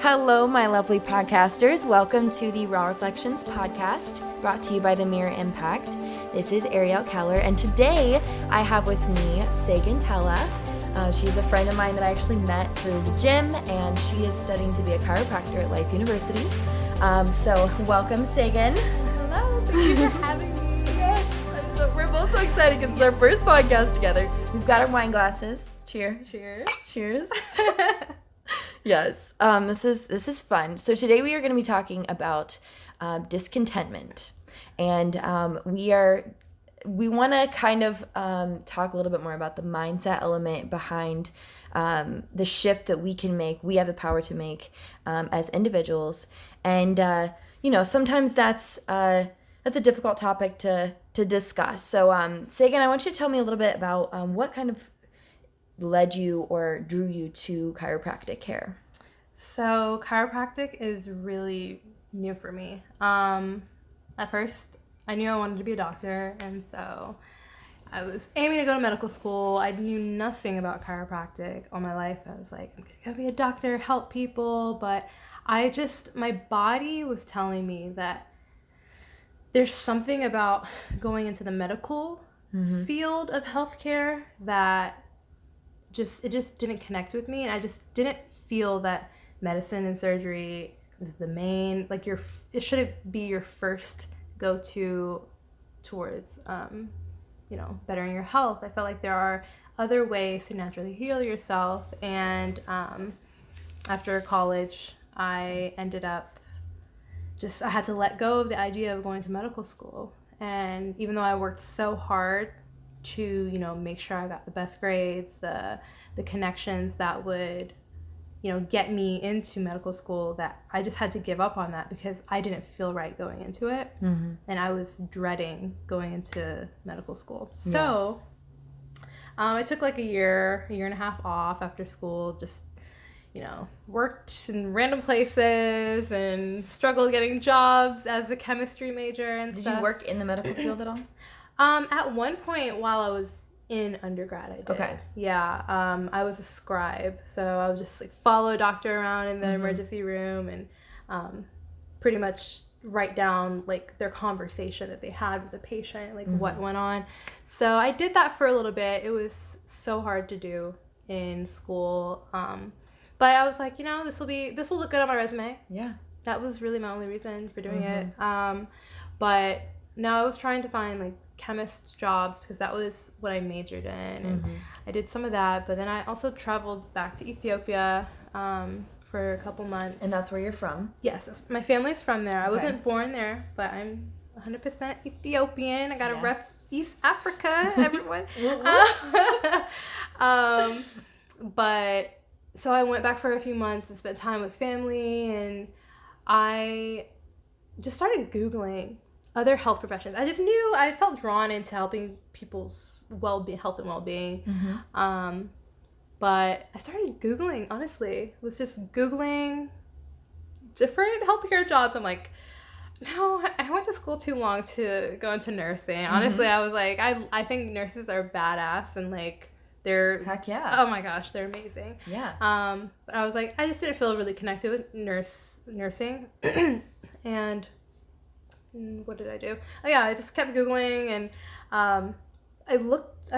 Hello, my lovely podcasters. Welcome to the Raw Reflections podcast, brought to you by the Mirror Impact. This is Ariel Keller, and today I have with me Segen Tella. She's a friend of mine that I actually met through the gym, and she is studying to be a chiropractor at Life University. So welcome, Segen. Hello, thank you for having me. Yes. We're both so excited because it's our first podcast together. We've got our wine glasses. Cheers. Cheers. Cheers. Yes. This is fun. So today we are going to be talking about discontentment, and we want to kind of talk a little bit more about the mindset element behind the shift that we can make. We have the power to make as individuals, and sometimes that's a difficult topic to discuss. So, Segen, I want you to tell me a little bit about what kind of led you or drew you to chiropractic care. So chiropractic is really new for me. At first, I knew I wanted to be a doctor, and so I was aiming to go to medical school. I knew nothing about chiropractic all my life. I was like, I'm gonna be a doctor, help people, but my body was telling me that there's something about going into the medical field of healthcare that it just didn't connect with me, and I just didn't feel that medicine and surgery is the main, like it shouldn't be your first go-to towards bettering your health. I felt like there are other ways to naturally heal yourself, and after college I ended up I had to let go of the idea of going to medical school. And even though I worked so hard to make sure I got the best grades, the connections that would get me into medical school, that I just had to give up on that because I didn't feel right going into it. And I was dreading going into medical school. So I took like a year and a half off after school, just worked in random places and struggled getting jobs as a chemistry major and stuff. Did you work in the medical field at all? At one point while I was in undergrad, I did. Okay. Yeah. I was a scribe, so I would just follow a doctor around in the emergency room and pretty much write down their conversation that they had with the patient, what went on. So I did that for a little bit. It was so hard to do in school. But I was like, this will look good on my resume. Yeah. That was really my only reason for doing it. But now I was trying to find chemist jobs because that was what I majored in, and I did some of that. But then I also traveled back to Ethiopia for a couple months. And that's where you're from? Yes, my family's from there. I wasn't born there, but I'm 100% Ethiopian. I got to rep East Africa, everyone. But so I went back for a few months and spent time with family, and I just started Googling other health professions. I just knew I felt drawn into helping people's health and well-being. But I started Googling, honestly. Was just Googling different healthcare jobs. I'm like, no, I went to school too long to go into nursing. Honestly, I was like, I think nurses are badass, and they're, heck yeah. Oh my gosh, they're amazing. Yeah. But I was like, I just didn't feel really connected with nursing. And what did I do? Oh yeah, I just kept Googling, and I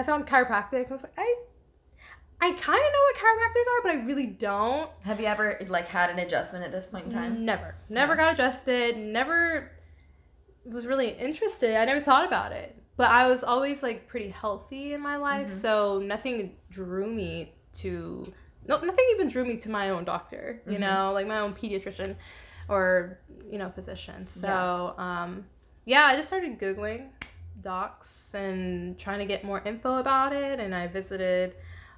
found chiropractic. I was like, I kind of know what chiropractors are, but I really don't. Have you ever had an adjustment at this point in time? Never got adjusted. Never was really interested. I never thought about it. But I was always pretty healthy in my life, so nothing drew me to my own doctor, my own pediatrician or physician. So I just started Googling docs and trying to get more info about it, and I visited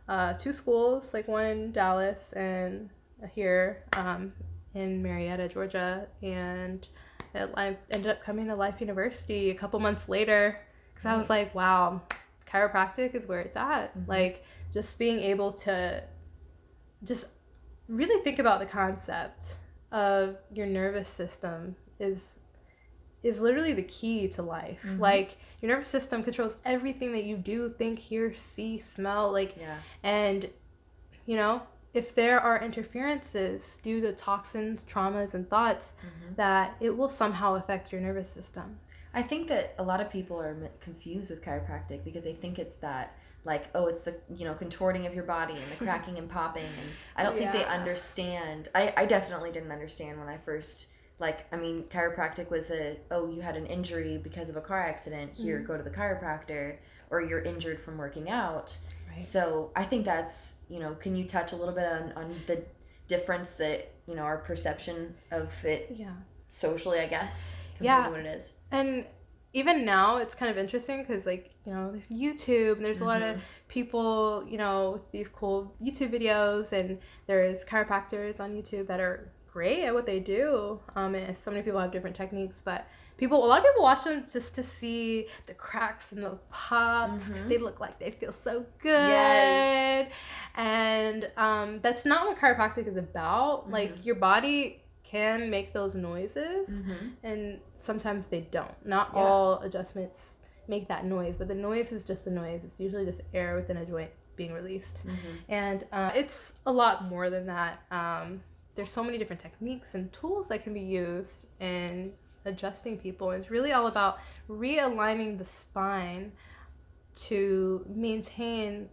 2 schools, one in Dallas and here in Marietta, Georgia, and I ended up coming to Life University a couple months later. Because I was like, wow, chiropractic is where it's at. Just being able to just really think about the concept of your nervous system is literally the key to life. Your nervous system controls everything that you do, think, hear, see, smell. And if there are interferences due to toxins, traumas, and thoughts, that it will somehow affect your nervous system. I think that a lot of people are confused with chiropractic because they think it's that, like, oh, it's the, contorting of your body and the cracking and popping. And I don't think they understand. I definitely didn't understand when I first, chiropractic was you had an injury because of a car accident. Here, go to the chiropractor. Or you're injured from working out. Right. So I think that's, can you touch a little bit on the difference that, our perception of it socially, I guess, compared to what it is. And even now it's kind of interesting because, there's YouTube and there's a lot of people, with these cool YouTube videos, and there's chiropractors on YouTube that are great at what they do. And so many people have different techniques, but a lot of people watch them just to see the cracks and the pops. They look like they feel so good. Yes. And that's not what chiropractic is about. Your body can make those noises, and sometimes they don't. Not all adjustments make that noise, but the noise is just a noise. It's usually just air within a joint being released. And it's a lot more than that. There's so many different techniques and tools that can be used in adjusting people. It's really all about realigning the spine to maintain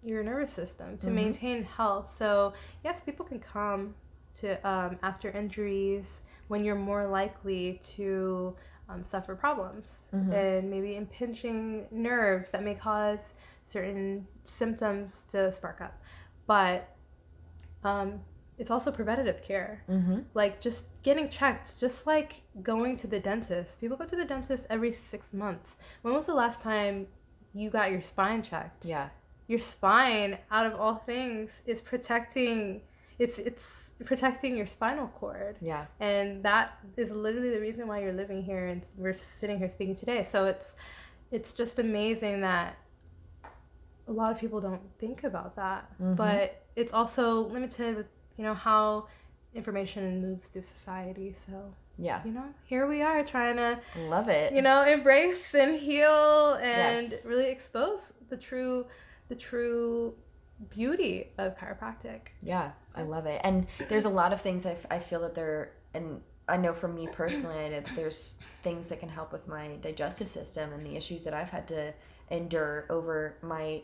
your nervous system, to maintain health. So yes, people can come to after injuries when you're more likely to suffer problems and maybe impinging nerves that may cause certain symptoms to spark up. But it's also preventative care. Just getting checked, just like going to the dentist. People go to the dentist every 6 months. When was the last time you got your spine checked? Yeah. Your spine, out of all things, is protecting, it's protecting your spinal cord. Yeah. And that is literally the reason why you're living here and we're sitting here speaking today. So it's just amazing that a lot of people don't think about that. But it's also limited with how information moves through society. So here we are trying to love it, embrace and heal and really expose the true beauty of chiropractic. I love it. And there's a lot of things I feel that and I know for me personally, there's things that can help with my digestive system and the issues that I've had to endure over my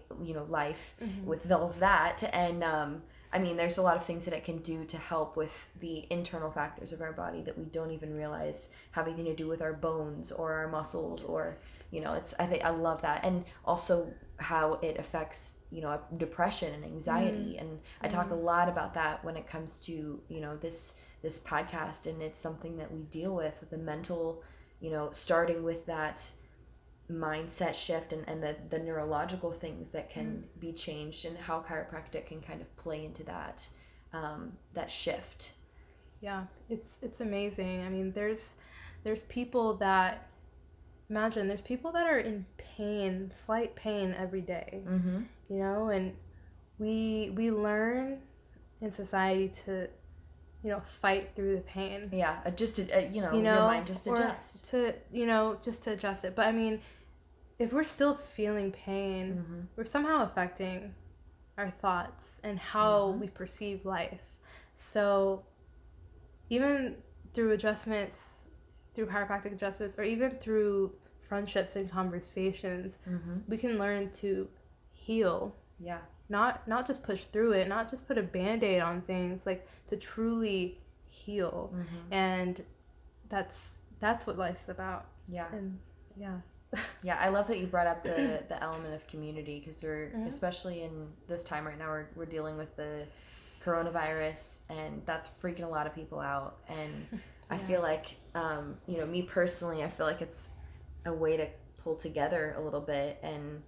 life with all of that. And there's a lot of things that it can do to help with the internal factors of our body that we don't even realize have anything to do with our bones or our muscles or, I love that. And also how it affects, depression and anxiety. And I talk a lot about that when it comes to, this podcast. And it's something that we deal with the mental, starting with that mindset shift and the neurological things that can be changed, and how chiropractic can kind of play into that that shift. It's amazing. There's people that there's people that are in pain, slight pain every day. And we learn in society to fight through the pain. Just to, your mind just adjust to just to adjust it. But if we're still feeling pain, we're somehow affecting our thoughts and how we perceive life. So even through adjustments, through chiropractic adjustments, or even through friendships and conversations, we can learn to heal. Not just push through it, not just put a Band-Aid on things, to truly heal. And that's what life's about. I love that you brought up the element of community, because we're especially in this time right now, we're dealing with the coronavirus, and that's freaking a lot of people out. And I feel like me personally, I feel like it's a way to pull together a little bit and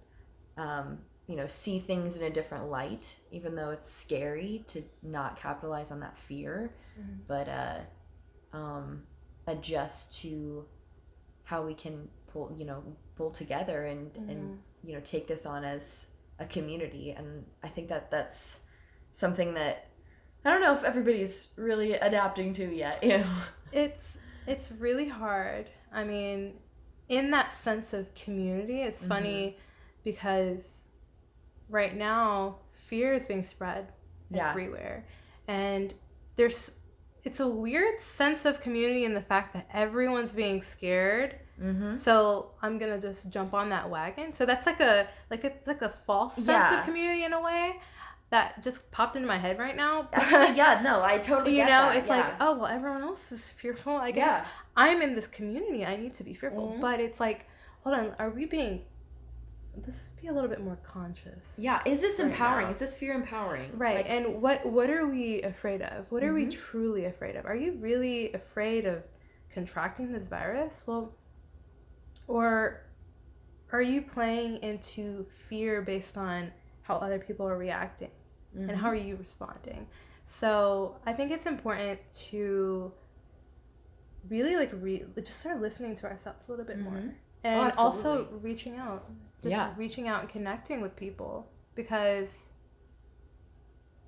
see things in a different light, even though it's scary to not capitalize on that fear, but adjust to how we can pull together and take this on as a community. And I think that that's something that I don't know if everybody's really adapting to yet. It's really hard. In that sense of community, it's funny because right now fear is being spread everywhere. And it's a weird sense of community in the fact that everyone's being scared. So I'm gonna just jump on that wagon. So that's it's like a false sense of community in a way that just popped into my head right now. Actually, no, I totally get that. It's like, oh, well, everyone else is fearful. I guess I'm in this community. I need to be fearful. But it's like, hold on, let's be a little bit more conscious. Yeah, is this empowering? Is this fear empowering? Right, like, and what are we afraid of? What are we truly afraid of? Are you really afraid of contracting this virus? Well, or are you playing into fear based on how other people are reacting? And how are you responding? So I think it's important to really just start listening to ourselves a little bit more. And also reaching out. Reaching out and connecting with people, because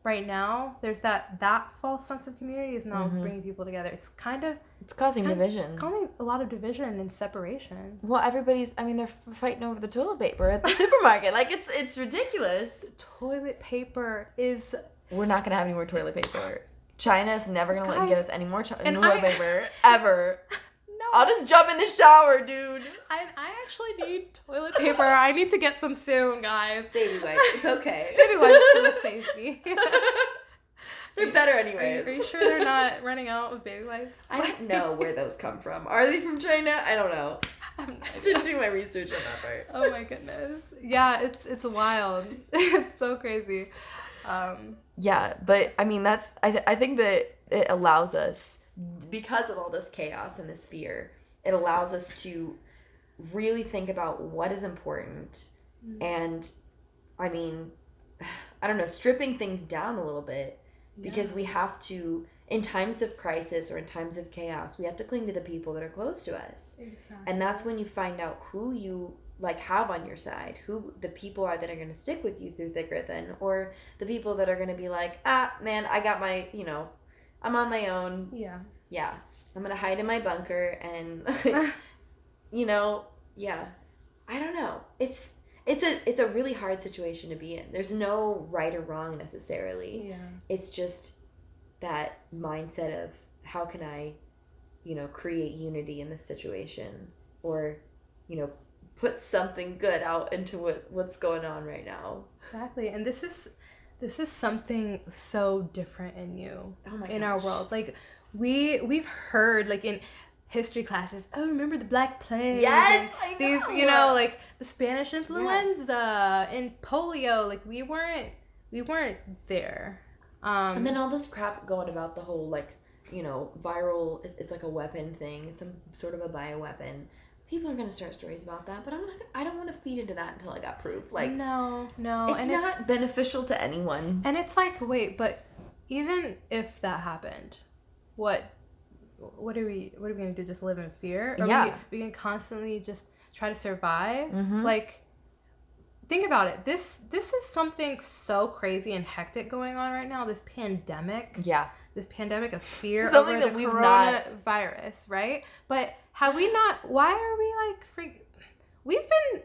right now there's that false sense of community is not what's bringing people together. It's causing division. Causing a lot of division and separation. Well, they're fighting over the toilet paper at the supermarket. Like, it's ridiculous. Toilet paper is... We're not going to have any more toilet paper. China's never going to give us any more toilet paper, ever. I'll just jump in the shower, dude. I actually need toilet paper. I need to get some soon, guys. Baby wipes. It's okay. Baby wipes will save me. They're better anyways. Are you sure they're not running out of baby wipes? I don't know where those come from. Are they from China? I don't know. I didn't do my research on that part. Oh my goodness. Yeah, it's wild. It's so crazy. Yeah, but I think that it allows us, because of all this chaos and this fear, it allows us to really think about what is important. And I don't know, stripping things down a little bit, because we have to, in times of crisis or in times of chaos, we have to cling to the people that are close to us. Exactly. And that's when you find out who you have on your side, who the people are that are going to stick with you through thick or thin, or the people that are going to be like, man, I got my, I'm on my own. Yeah. I'm going to hide in my bunker and, I don't know. It's a really hard situation to be in. There's no right or wrong necessarily. Yeah. It's just that mindset of how can I, create unity in this situation, or, put something good out into what's going on right now. Exactly. And this is something so different in you, in our world. Like, we've heard, like, in history classes, remember the Black Plague? Yes, I know. These, like the Spanish influenza and polio. Like, we weren't there. And then all this crap going about the whole, viral, it's like a weapon thing. It's some sort of a bioweapon. People are going to start stories about that, but I don't want to feed into that until I got proof. Like, no. It's not beneficial to anyone. And it's like, wait, but even if that happened, what are we going to do? Just live in fear? Or we can constantly just try to survive? Like, think about it. This is something so crazy and hectic going on right now. This pandemic. Yeah. This pandemic of fear something over that the coronavirus, right? But have we not? Why are we we've been.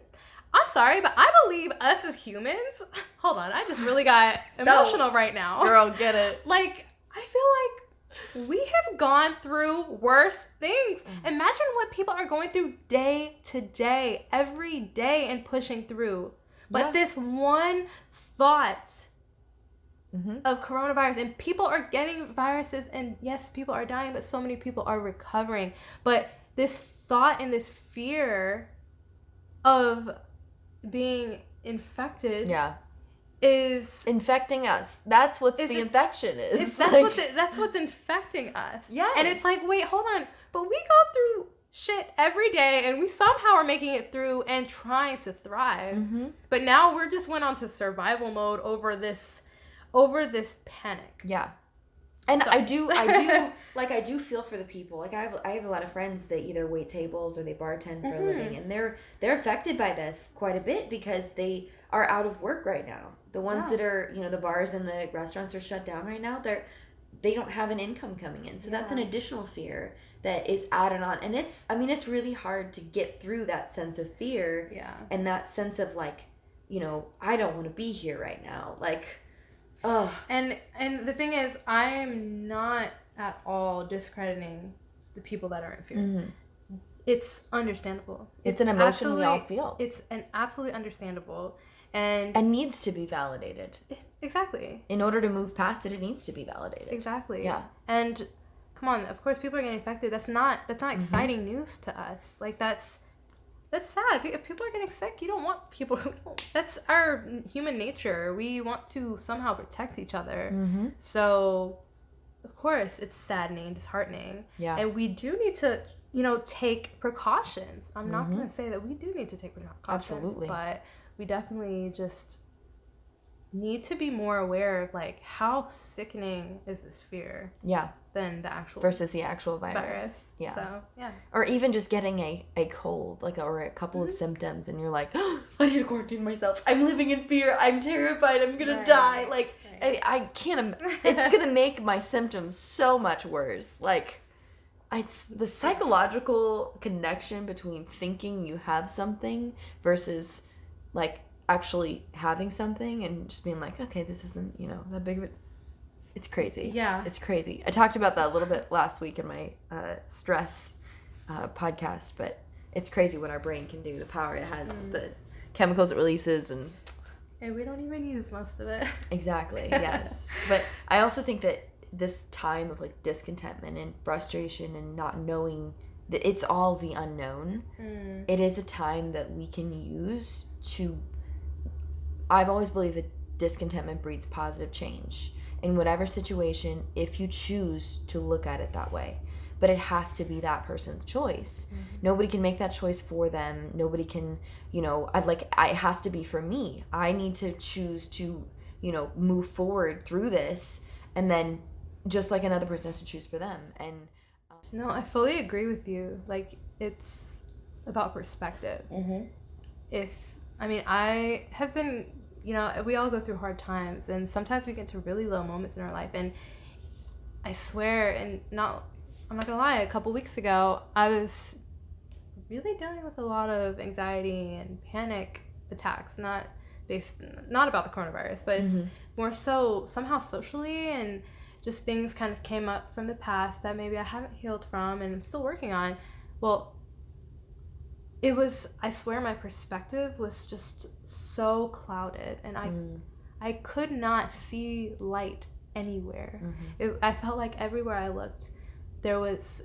I'm sorry, but I believe us as humans. Hold on, I just really got emotional right now. Girl, get it. Like, I feel like we have gone through worse things. Imagine what people are going through day to day, every day, and pushing through. But this one thought of coronavirus, and people are getting viruses, and yes, people are dying, but so many people are recovering. But this thought and this fear of being infected is infecting us. That's what the infection is. That's what's infecting us. Yes. And it's like, wait, hold on. But we go through shit every day, and we somehow are making it through and trying to thrive. But now we're just went on to survival mode over this panic. Yeah. And so. I do feel for the people. Like, I have a lot of friends that either wait tables or they bartend for a living, and they're affected by this quite a bit because they are out of work right now. The ones that are, the bars and the restaurants are shut down right now. They don't have an income coming in. So that's an additional fear that is added on. And it's really hard to get through that sense of fear. Yeah. And that sense of I don't want to be here right now. Like, Oh. And the thing is, I am not at all discrediting the people that are in fear. Mm-hmm. It's understandable. It's an emotion we all feel. It's an absolutely understandable and needs to be validated. Exactly. In order to move past it, it needs to be validated. Exactly. Yeah. And come on, of course people are getting affected. That's not exciting news to us. Like that's sad. If people are getting sick, you don't want people to... That's our human nature. We want to somehow protect each other. Mm-hmm. So, of course, it's saddening, disheartening. Yeah. And we do need to, take precautions. I'm not going to say that we do need to take precautions. Absolutely. But we definitely just need to be more aware of, like, how sickening is this fear. Yeah. Than the actual... Versus the actual virus. Yeah. So, yeah. Or even just getting a cold, like, or a couple of symptoms, and you're like, oh, I need to quarantine myself. I'm living in fear. I'm terrified. I'm going to die. Like, I can't... It's going to make my symptoms so much worse. Like, it's the psychological connection between thinking you have something versus, like, actually having something and just being like, okay, this isn't, that big of a... It's crazy. Yeah. It's crazy. I talked about that a little bit last week in my stress podcast, but it's crazy what our brain can do, the power it has, the chemicals it releases, and we don't even use most of it. Exactly, yes. But I also think that this time of, like, discontentment and frustration and not knowing, that it's all the unknown. It is a time that we can use to... I've always believed that discontentment breeds positive change in whatever situation, if you choose to look at it that way. But it has to be that person's choice. Nobody can make that choice for them. Nobody can, it has to be for me. I need to choose to, move forward through this, and then just like another person has to choose for them. And no, I fully agree with you. Like, it's about perspective. I have been... we all go through hard times, and sometimes we get to really low moments in our life, and I swear, I'm not gonna lie, a couple weeks ago, I was really dealing with a lot of anxiety and panic attacks, not about the coronavirus, but it's more so somehow socially, and just things kind of came up from the past that maybe I haven't healed from and I'm still working on. Well, I swear my perspective was just so clouded, and I could not see light anywhere. I felt like everywhere I looked, there was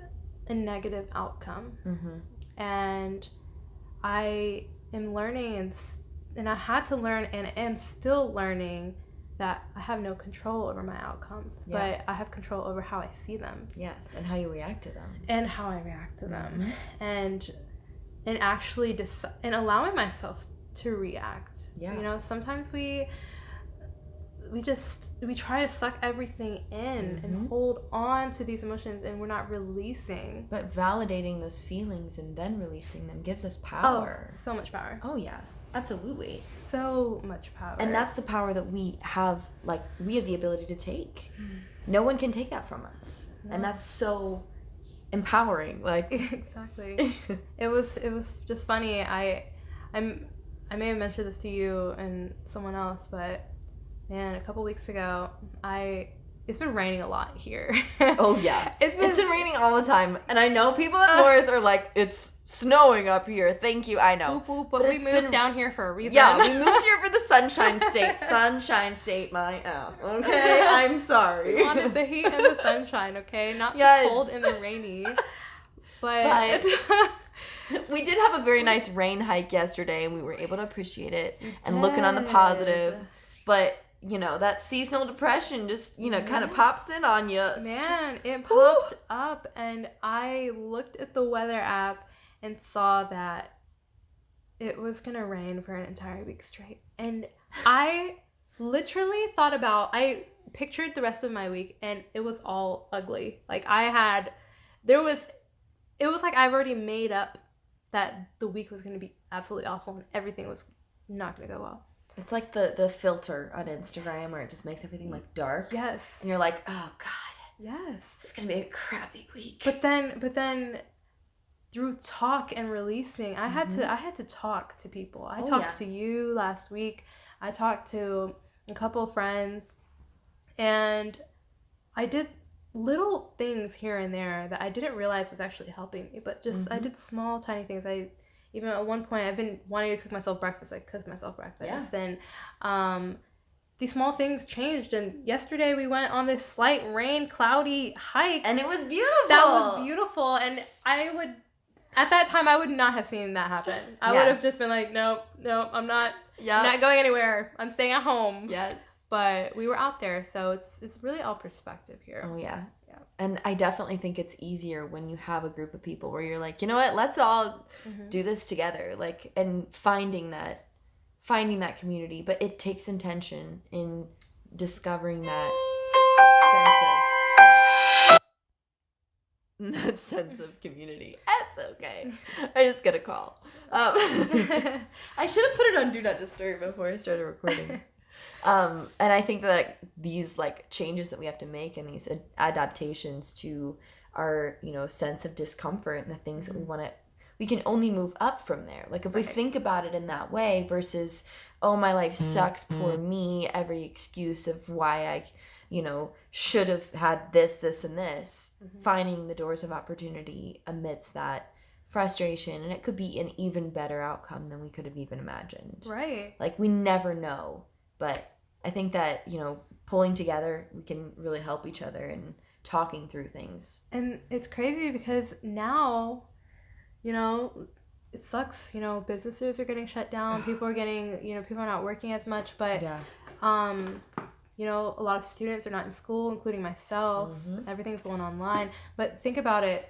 a negative outcome. And I am learning, and I had to learn, and am still learning, that I have no control over my outcomes, but I have control over how I see them. Yes, and how you react to them. And actually and allowing myself to react. Yeah. Sometimes we try to suck everything in and hold on to these emotions, and we're not releasing. But validating those feelings and then releasing them gives us power. Oh, so much power. Oh, yeah. Absolutely. So much power. And that's the power that we have, like, we have the ability to take. No one can take that from us. No. And that's so empowering. Like, exactly. It was just funny. I may have mentioned this to you and someone else, but man, a couple weeks ago, it's been raining a lot here. Oh yeah, it's been raining all the time, and I know people up north are like, it's snowing up here. Thank you, I know. Boop, boop, but we moved down here for a reason. Yeah, we moved here for the Sunshine State. Sunshine State, my ass. Okay, I'm sorry. We wanted the heat and the sunshine. Okay, not the cold and the rainy. But we did have a very nice rain hike yesterday, and we were able to appreciate it and looking on the positive. But that seasonal depression just, kind of pops in on you. Man, it popped up, and I looked at the weather app and saw that it was going to rain for an entire week straight. And I literally I pictured the rest of my week, and it was all ugly. Like, it was like I've already made up that the week was going to be absolutely awful and everything was not going to go well. It's like the filter on Instagram where it just makes everything like dark. Yes. And you're like, oh God. Yes. It's gonna be a crappy week. But then through talk and releasing, I had to talk to people. I talked to you last week. I talked to a couple of friends, And I did little things here and there that I didn't realize was actually helping me, but just I did small, tiny things. Even at one point, I've been wanting to cook myself breakfast. I cooked myself breakfast. Yeah. And these small things changed. And yesterday we went on this slight rain, cloudy hike. And it was beautiful. That was beautiful. And at that time, I would not have seen that happen. I would have just been like, nope, I'm not going anywhere. I'm staying at home. Yes. But we were out there, so it's really all perspective here. Oh, yeah. Yeah. And I definitely think it's easier when you have a group of people where you're like, you know what, let's all do this together. Like, and finding that community. But it takes intention in discovering that sense of community. That's okay. I just got a call. I should have put it on Do Not Disturb before I started recording. And I think that these like changes that we have to make and these adaptations to our, sense of discomfort and the things that we can only move up from there. Like if we think about it in that way versus, oh, my life sucks, poor me, every excuse of why I, should have had this, and this, finding the doors of opportunity amidst that frustration. And it could be an even better outcome than we could have even imagined. Right. Like we never know. But I think that, pulling together, we can really help each other and talking through things. And it's crazy because now, it sucks, businesses are getting shut down. People are getting, people are not working as much. But, a lot of students are not in school, including myself. Everything's going online. But think about it.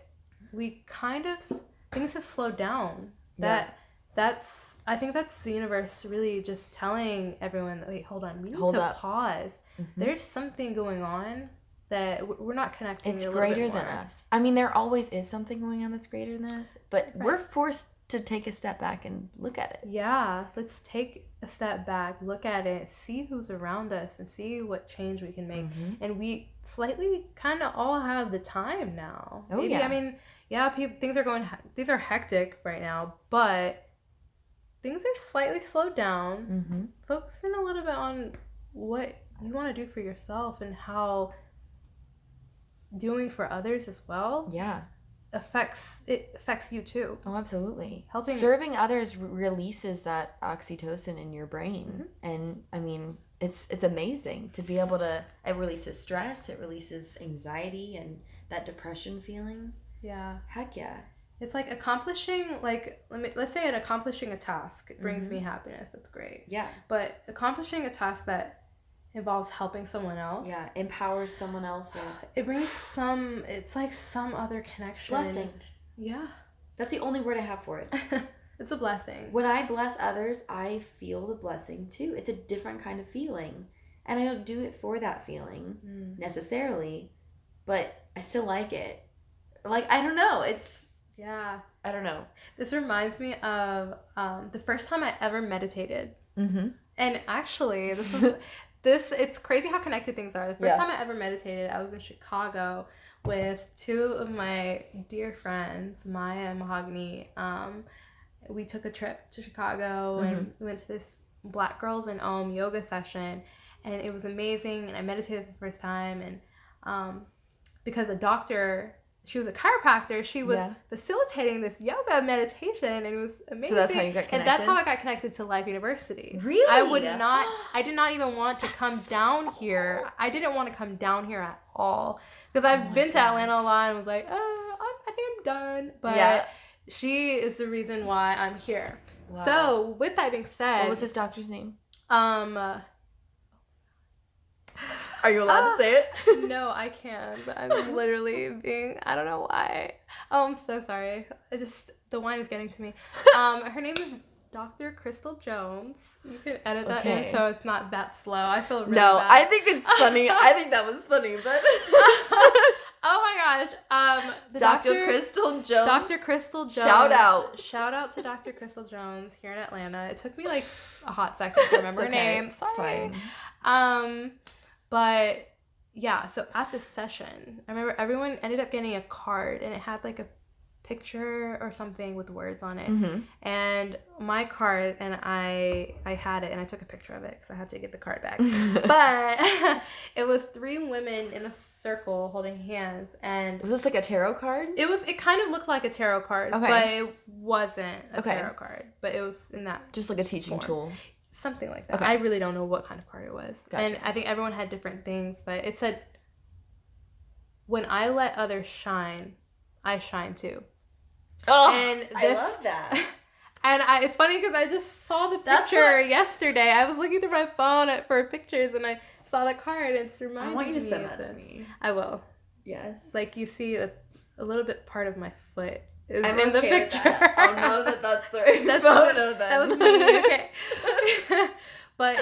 Things have slowed down. I think that's the universe really just telling everyone that, wait, hold on, we need to pause. There's something going on that we're not connecting. It's greater than us. I mean, there always is something going on that's greater than us, but we're forced to take a step back and look at it. Yeah, let's take a step back, look at it, see who's around us, and see what change we can make. And we slightly kind of all have the time now. Oh, yeah. I mean, things are hectic right now, but things are slightly slowed down. Focusing a little bit on what you want to do for yourself and how doing for others as well. Yeah. affects you too. Oh, absolutely. Serving others releases that oxytocin in your brain. And I mean, it's amazing to be able to, it releases stress, it releases anxiety and that depression feeling. Yeah. Heck yeah. It's like accomplishing, let's say accomplishing a task brings me happiness. That's great. Yeah. But accomplishing a task that involves helping someone else. Yeah, empowers someone else. Or it brings it's like some other connection. Blessing. Yeah. That's the only word I have for it. It's a blessing. When I bless others, I feel the blessing too. It's a different kind of feeling. And I don't do it for that feeling necessarily, but I still like it. Like, I don't know. Yeah. I don't know. This reminds me of the first time I ever meditated. And actually, it's crazy how connected things are. The first time I ever meditated, I was in Chicago with two of my dear friends, Maya and Mahogany. We took a trip to Chicago and we went to this Black Girls in Om yoga session, and it was amazing. And I meditated for the first time, and because a doctor, she was a chiropractor, she was facilitating this yoga meditation, and it was amazing. So that's how you got connected? And that's how I got connected to Life University. Really? I did not even want to come down here. I didn't want to come down here at all. Because I've been to Atlanta a lot and was like, I think I'm done. But she is the reason why I'm here. Wow. So with that being said. What was this doctor's name? Are you allowed to say it? No, I can't. I'm literally I don't know why. Oh, I'm so sorry. The wine is getting to me. Her name is Dr. Crystal Jones. You can edit that in so it's not that slow. I feel really bad. I think it's funny. I think that was funny, but. Oh my gosh. Dr. Crystal Jones. Dr. Crystal Jones. Shout out. Shout out to Dr. Crystal Jones here in Atlanta. It took me like a hot second to remember her name. Sorry. It's fine. But yeah, so at this session, I remember everyone ended up getting a card, and it had like a picture or something with words on it. Mm-hmm. And my card, and I had it, and I took a picture of it because I had to get the card back. But it was 3 women in a circle holding hands. And was this like a tarot card? It kind of looked like a tarot card, Okay. but it wasn't a tarot card. But it was in that just like a teaching tool. Something like that. Okay. I really don't know what kind of card it was. Gotcha. And I think everyone had different things, but it said, when I let others shine, I shine too. Oh, and this, I love that. And it's funny because I just saw the picture yesterday. I was looking through my phone for pictures, and I saw the card, and it's reminded me. I want you to send that to me. I will. Yes. Like, you see a little bit part of my foot is I'm in okay the picture. With that. I'll know that that's the right that's photo then. That was me. Okay. But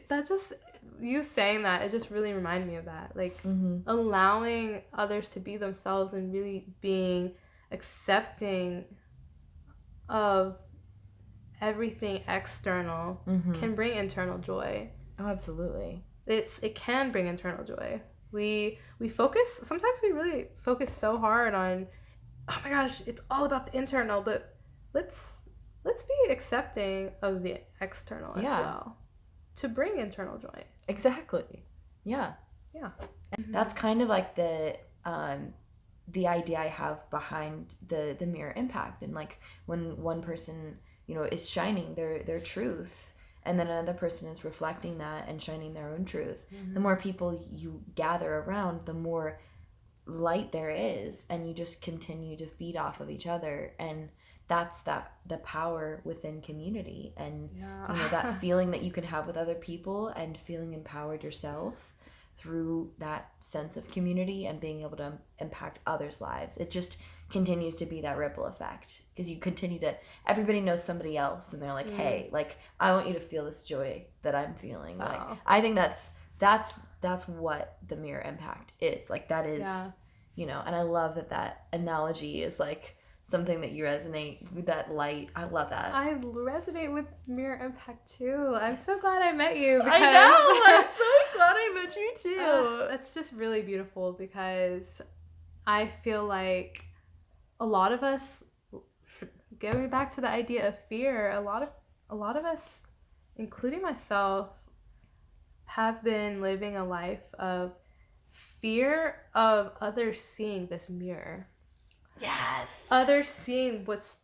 that just, you saying that, it just really reminded me of that. Like, allowing others to be themselves and really being accepting of everything external can bring internal joy. Oh, absolutely. It can bring internal joy. We focus, sometimes we really focus so hard on, oh my gosh, it's all about the internal, but let's be accepting of the external as well to bring internal joy. Exactly. Yeah. Yeah. And that's kind of like the idea I have behind the mirror impact. And like when one person, is shining their truth, and then another person is reflecting that and shining their own truth, the more people you gather around, the more light there is, and you just continue to feed off of each other. And that's the power within community, and that feeling that you can have with other people, and feeling empowered yourself through that sense of community and being able to impact others' lives. It just continues to be that ripple effect, because you continue to, everybody knows somebody else, and they're like, hey, like, I want you to feel this joy that I'm feeling. Like, I think that's what the mirror impact is. Like, that is, and I love that analogy is like something that you resonate with, that light. I love that. I resonate with mirror impact too. I'm so glad I met you. I know. I'm so glad I met you too. That's just really beautiful, because I feel like a lot of us, going back to the idea of fear, a lot of us, including myself, have been living a life of fear of others seeing this mirror. Yes. Others seeing what's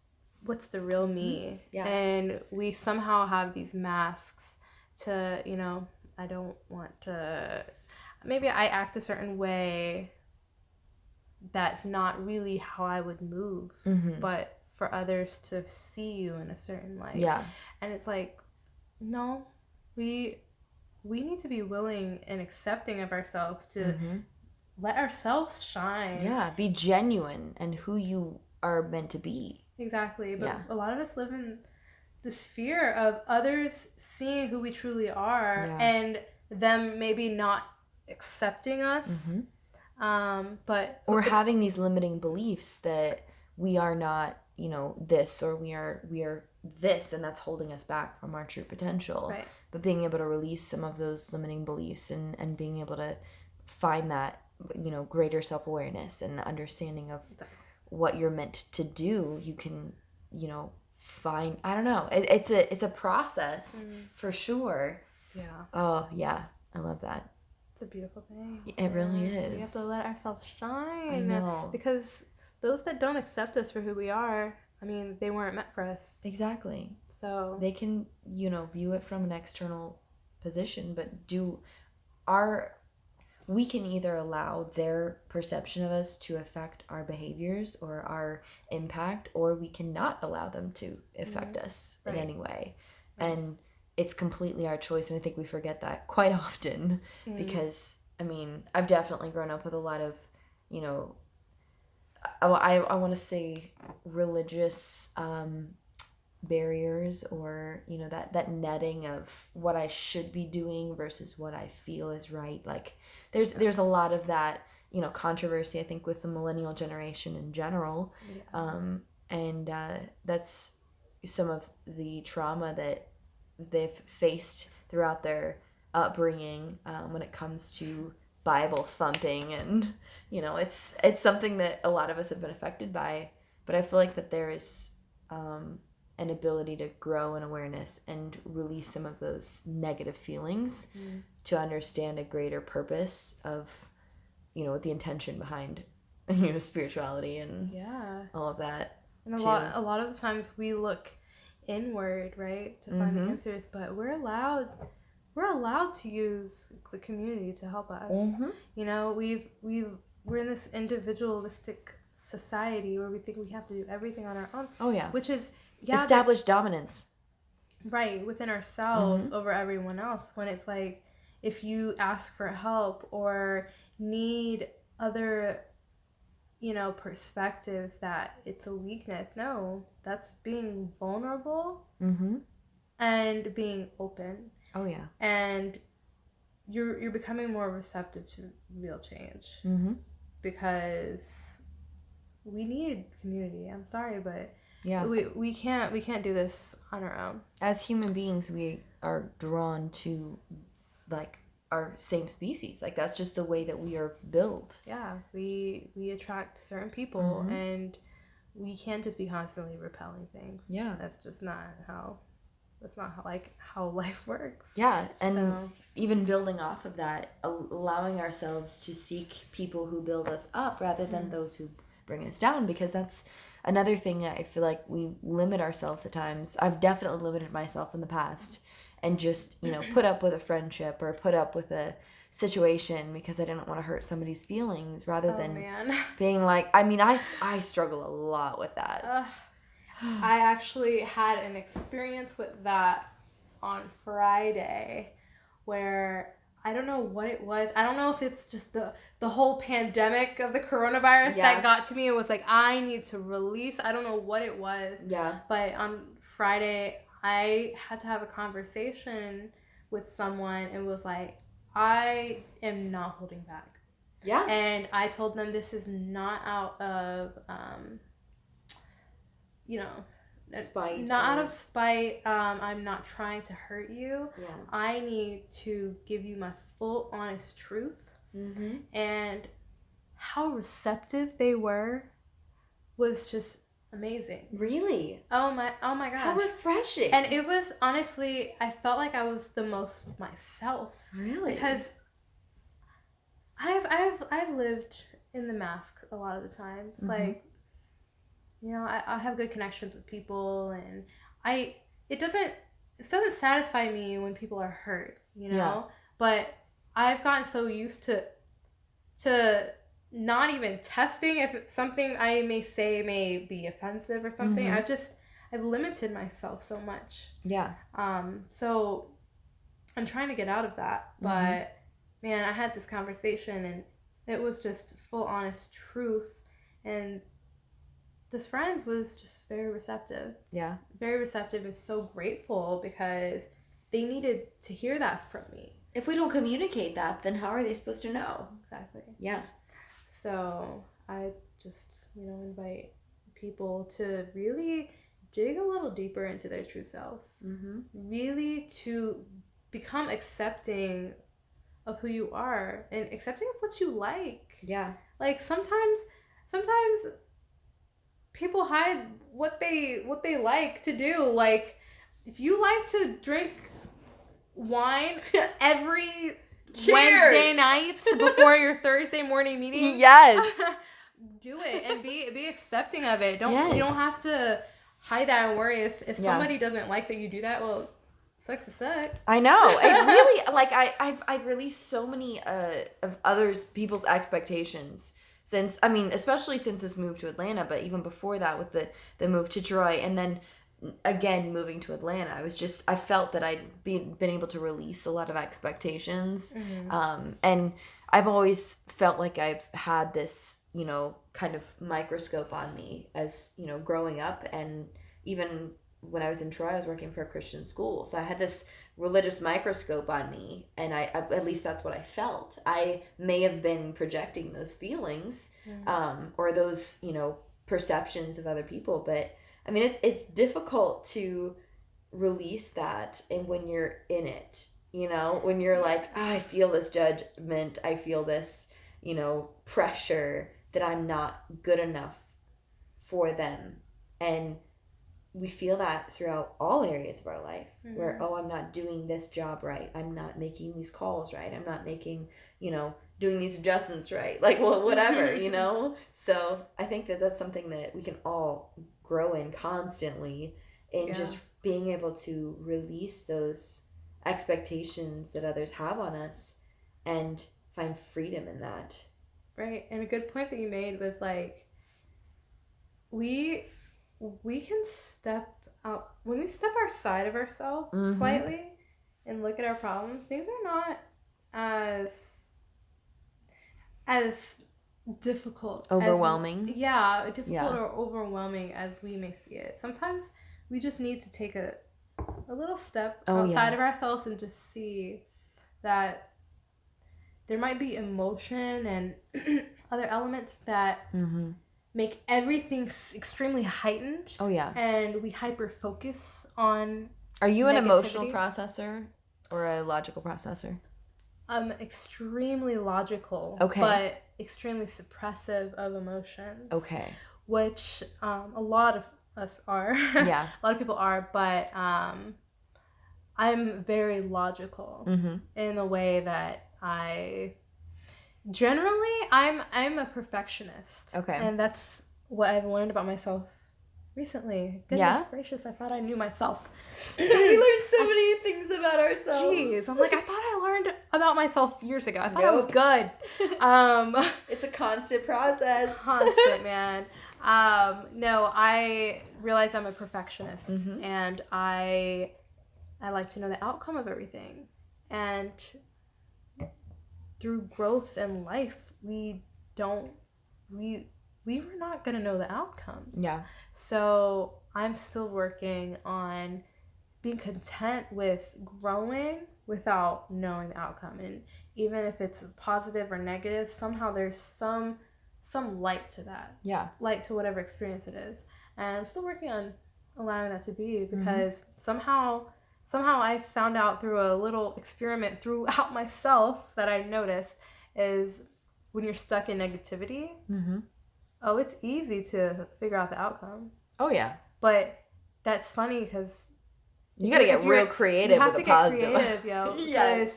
the real me. Yeah. And we somehow have these masks to, I don't want to, maybe I act a certain way that's not really how I would move, but for others to see you in a certain light. Yeah. And it's like, no, we need to be willing and accepting of ourselves to let ourselves shine. Yeah, be genuine and who you are meant to be. Exactly. But a lot of us live in this fear of others seeing who we truly are and them maybe not accepting us. Or having these limiting beliefs that we are not, this, or we are this, and that's holding us back from our true potential. Right. But being able to release some of those limiting beliefs and being able to find that, greater self-awareness and understanding of what you're meant to do, you can, find, I don't know. It's a process for sure. Yeah. Oh, yeah. I love that. It's a beautiful thing. It really is. We have to let ourselves shine. I know. Because those that don't accept us for who we are, I mean, they weren't meant for us. Exactly. So they can, view it from an external position, but we can either allow their perception of us to affect our behaviors or our impact, or we cannot allow them to affect us in any way. And it's completely our choice, and I think we forget that quite often because, I mean, I've definitely grown up with a lot of, I want to say religious barriers, or, that netting of what I should be doing versus what I feel is right. Like, there's a lot of that, controversy, I think, with the millennial generation in general. And that's some of the trauma that they've faced throughout their upbringing when it comes to Bible thumping, and it's something that a lot of us have been affected by But I feel like that there is an ability to grow in awareness and release some of those negative feelings to understand a greater purpose of, the intention behind, spirituality and all of that. And a lot of the times we look inward, right, to find the answers, but we're allowed to use the community to help us. We're in this individualistic society where we think we have to do everything on our own. Oh yeah. Which is established dominance. Right, within ourselves over everyone else, when it's like, if you ask for help or need other perspectives, that it's a weakness. No, that's being vulnerable and being open. Oh yeah. And you're becoming more receptive to real change because we need community. I'm sorry, but we can't do this on our own. As human beings, we are drawn to like our same species. Like that's just the way that we are built. Yeah, we attract certain people and we can't just be constantly repelling things. Yeah. That's just not how how life works. Yeah, and even building off of that, allowing ourselves to seek people who build us up rather than those who bring us down, because that's another thing that I feel like we limit ourselves at times. I've definitely limited myself in the past and just, put up with a friendship or put up with a situation because I didn't want to hurt somebody's feelings rather than being like, I struggle a lot with that. I actually had an experience with that on Friday where I don't know what it was. I don't know if it's just the whole pandemic of the coronavirus that got to me. It was like, I need to release. I don't know what it was. Yeah. But on Friday, I had to have a conversation with someone and was like, I am not holding back. Yeah. And I told them this is not out of, spite. Not out of spite. I'm not trying to hurt you. Yeah. I need to give you my full, honest truth. And how receptive they were was just amazing. Really? Oh my gosh. How refreshing. And it was, honestly, I felt like I was the most myself. Really? Because I've lived in the mask a lot of the times. Like, I have good connections with people, and it doesn't satisfy me when people are hurt, but I've gotten so used to not even testing if something I may say may be offensive or something. I've limited myself so much. Yeah. So I'm trying to get out of that, but man, I had this conversation and it was just full honest truth, and this friend was just very receptive. Yeah. Very receptive and so grateful because they needed to hear that from me. If we don't communicate that, then how are they supposed to know? Exactly. Yeah. So I just, invite people to really dig a little deeper into their true selves. Really to become accepting of who you are and accepting of what you like. Yeah. Like sometimes people hide what they like to do. Like, if you like to drink wine every Wednesday night before your Thursday morning meeting, do it and be accepting of it. You don't have to hide that and worry if somebody doesn't like that you do that. Well, sucks to suck. I know. It really, like, I've released so many of people's expectations since, especially since this move to Atlanta, but even before that with the move to Troy and then again moving to Atlanta, I felt that I'd been able to release a lot of expectations. And I've always felt like I've had this, kind of microscope on me as, growing up, and even when I was in Troy, I was working for a Christian school. So I had this religious microscope on me, and I at least that's what I felt. I may have been projecting those feelings, or those, perceptions of other people, but it's difficult to release that, and when you're in it, when you're like, I feel this judgment, I feel this, pressure that I'm not good enough for them. And we feel that throughout all areas of our life, where, oh, I'm not doing this job right. I'm not making these calls right. I'm not making, doing these adjustments right. Like, well, whatever, So I think that that's something that we can all grow in constantly, in just being able to release those expectations that others have on us and find freedom in that. Right. And a good point that you made was like, we can step out when we step outside of ourselves slightly and look at our problems. Things are not as difficult, overwhelming. Difficult or overwhelming as we may see it. Sometimes we just need to take a little step outside of ourselves and just see that there might be emotion and other elements that make everything extremely heightened. Oh, yeah. And we hyper-focus on Are you an negativity. Emotional processor or a logical processor? I'm extremely logical, okay, but extremely suppressive of emotions. Okay. Which a lot of us are. Yeah. A lot of people are, but I'm very logical in the way that I'm a perfectionist. Okay. And that's what I've learned about myself recently. Goodness gracious, I thought I knew myself. We learned so many things about ourselves. Jeez, I'm like, I thought I learned about myself years ago. I thought I was good. It's a constant process. Constant, man. No, I realize I'm a perfectionist, and I like to know the outcome of everything. And through growth in life, we were not going to know the outcomes. Yeah. So I'm still working on being content with growing without knowing the outcome. And even if it's positive or negative, somehow there's some light to that. Yeah. Light to whatever experience it is. And I'm still working on allowing that to be, because somehow I found out through a little experiment throughout myself that I noticed is when you're stuck in negativity, it's easy to figure out the outcome. Oh, yeah. But that's funny because you got to get real creative with the positive. You have to get creative, yo. Yes.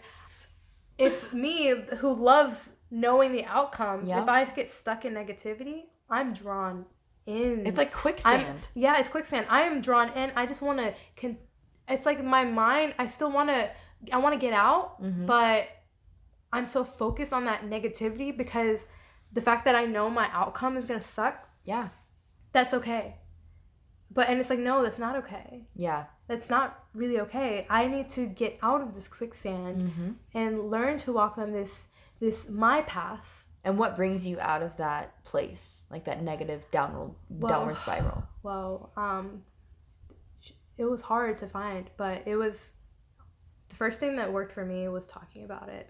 If me, who loves knowing the outcomes, if I get stuck in negativity, I'm drawn in. It's like quicksand. It's quicksand. I am drawn in. I just want to... It's like my mind, I want to get out, but I'm so focused on that negativity because the fact that I know my outcome is going to suck. Yeah. That's okay. And it's like, no, that's not okay. Yeah. That's not really okay. I need to get out of this quicksand and learn to walk on this my path. And what brings you out of that place? Like that negative downward spiral? Well, it was hard to find, but it was the first thing that worked for me was talking about it.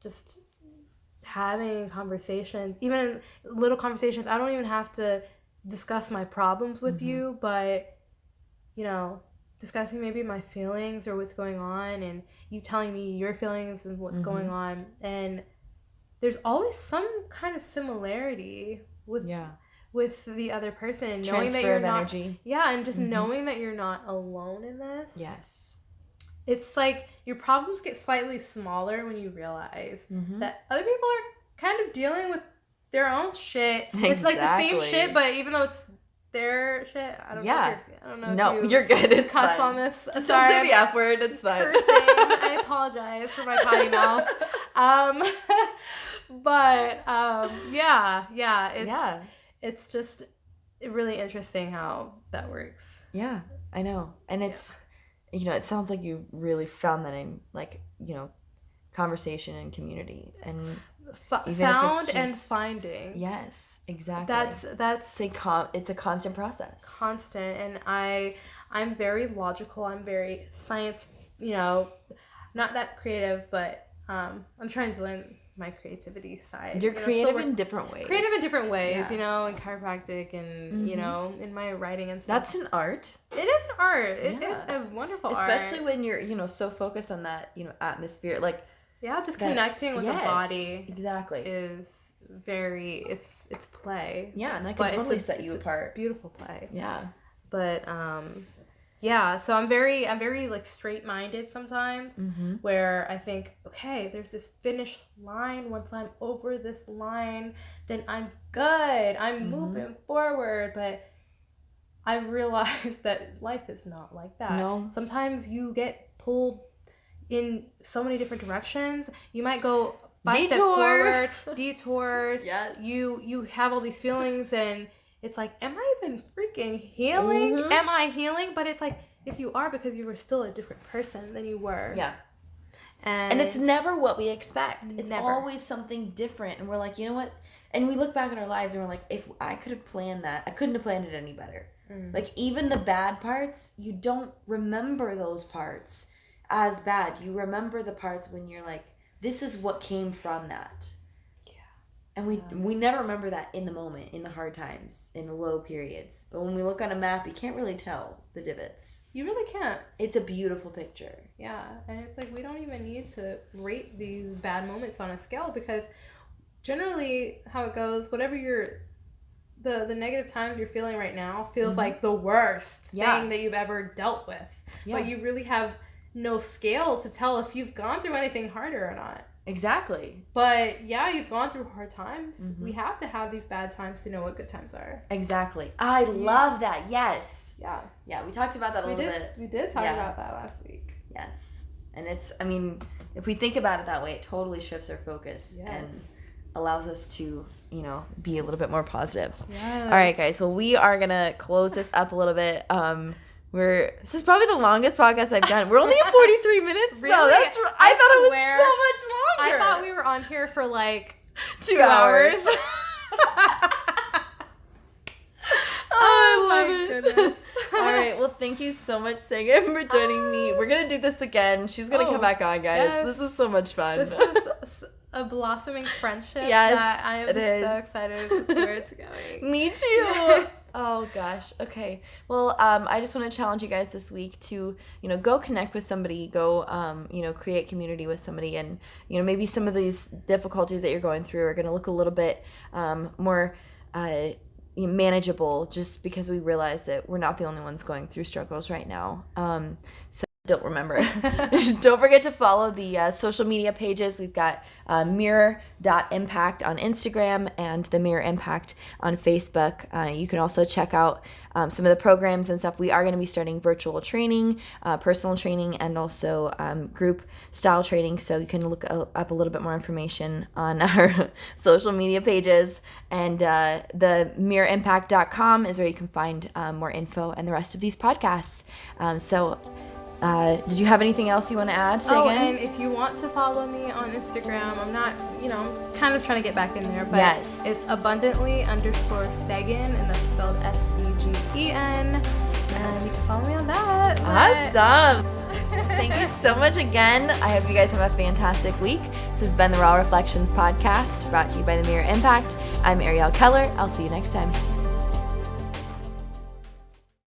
Just having conversations, even little conversations. I don't even have to discuss my problems with you, but discussing maybe my feelings or what's going on, and you telling me your feelings and what's going on. And there's always some kind of similarity with the other person, and knowing that you're not energy. And just knowing that you're not alone in this. Yes. It's like your problems get slightly smaller when you realize that other people are kind of dealing with their own shit. Exactly. It's like the same shit, but even though it's their shit, I don't know. No, you're good. It's cuss fine. On this. Just don't say the F word. It's fine. I apologize for my potty mouth. It's just really interesting how that works. Yeah, I know. And it's, it sounds like you really found that in, conversation and community. And found and finding. Yes, exactly. That's it's a constant process. Constant. And I'm very logical. I'm very science, not that creative, but I'm trying to learn my creativity side. You're creative in different ways. In chiropractic and, in my writing and stuff. That's an art. It is an art. It is a wonderful art. Especially when you're, so focused on that, atmosphere. Like, just connecting with the body. Exactly. Is it's play. Yeah, and that can totally set you apart. Beautiful play. Yeah. But yeah, so I'm very like straight-minded sometimes, where I think, okay, there's this finish line. Once I'm over this line, then I'm good. I'm moving forward. But I realized that life is not like that. No. Sometimes you get pulled in so many different directions. You might go 5 steps forward, detours. Yes. You have all these feelings, and it's like, am I even freaking healing? Am I healing? But it's like, yes, you are, because you were still a different person than you were. Yeah. And it's never what we expect. It's never. always something different. And we're like, you know what? And we look back at our lives and we're like, if I could have planned that, I couldn't have planned it any better. Like, even the bad parts, you don't remember those parts as bad. You remember the parts when you're like, this is what came from that. And we never remember that in the moment, in the hard times, in the low periods. But when we look on a map, you can't really tell the divots. You really can't. It's a beautiful picture. Yeah, and it's like, we don't even need to rate these bad moments on a scale, because generally how it goes, whatever the negative times you're feeling right now feels like the worst thing that you've ever dealt with. Yeah. But you really have no scale to tell if you've gone through anything harder or not. Exactly. But yeah, you've gone through hard times. We have to have these bad times to know what good times are. Exactly. I love that. Yes. Yeah. Yeah, we talked about that a little bit. We did talk about that last week. Yes. And it's, I mean, if we think about it that way, it totally shifts our focus and allows us to, be a little bit more positive. Yes. All right, guys. Well, we are going to close this up a little bit. This is probably the longest podcast I've done. We're only at 43 minutes. Really? No, I thought it was so much longer. I thought we were on here for like 2 hours. Oh, I love it. All right. Well, thank you so much, Segen, for joining me. We're going to do this again. She's going to come back on, guys. Yes. This is so much fun. This is a blossoming friendship that I am so excited to see where it's going. Me too. Oh, gosh. Okay. Well, I just want to challenge you guys this week to, go connect with somebody, go, create community with somebody. And, maybe some of these difficulties that you're going through are going to look a little bit more manageable, just because we realize that we're not the only ones going through struggles right now. So don't forget to follow the social media pages. We've got mirror.impact on Instagram and the Mirror Impact on Facebook. You can also check out some of the programs and stuff. We are going to be starting virtual training, personal training, and also group style training. So you can look up a little bit more information on our social media pages. And the mirrorimpact.com is where you can find more info and the rest of these podcasts. Did you have anything else you want to add, Segen? Oh, and if you want to follow me on Instagram, I'm not, I'm kind of trying to get back in there, but it's abundantly_Segen, and that's spelled Segen. And you can follow me on that. Awesome. Thank you so much again. I hope you guys have a fantastic week. This has been the Raw Reflections podcast, brought to you by the Mirror Impact. I'm Ariel Keller. I'll see you next time.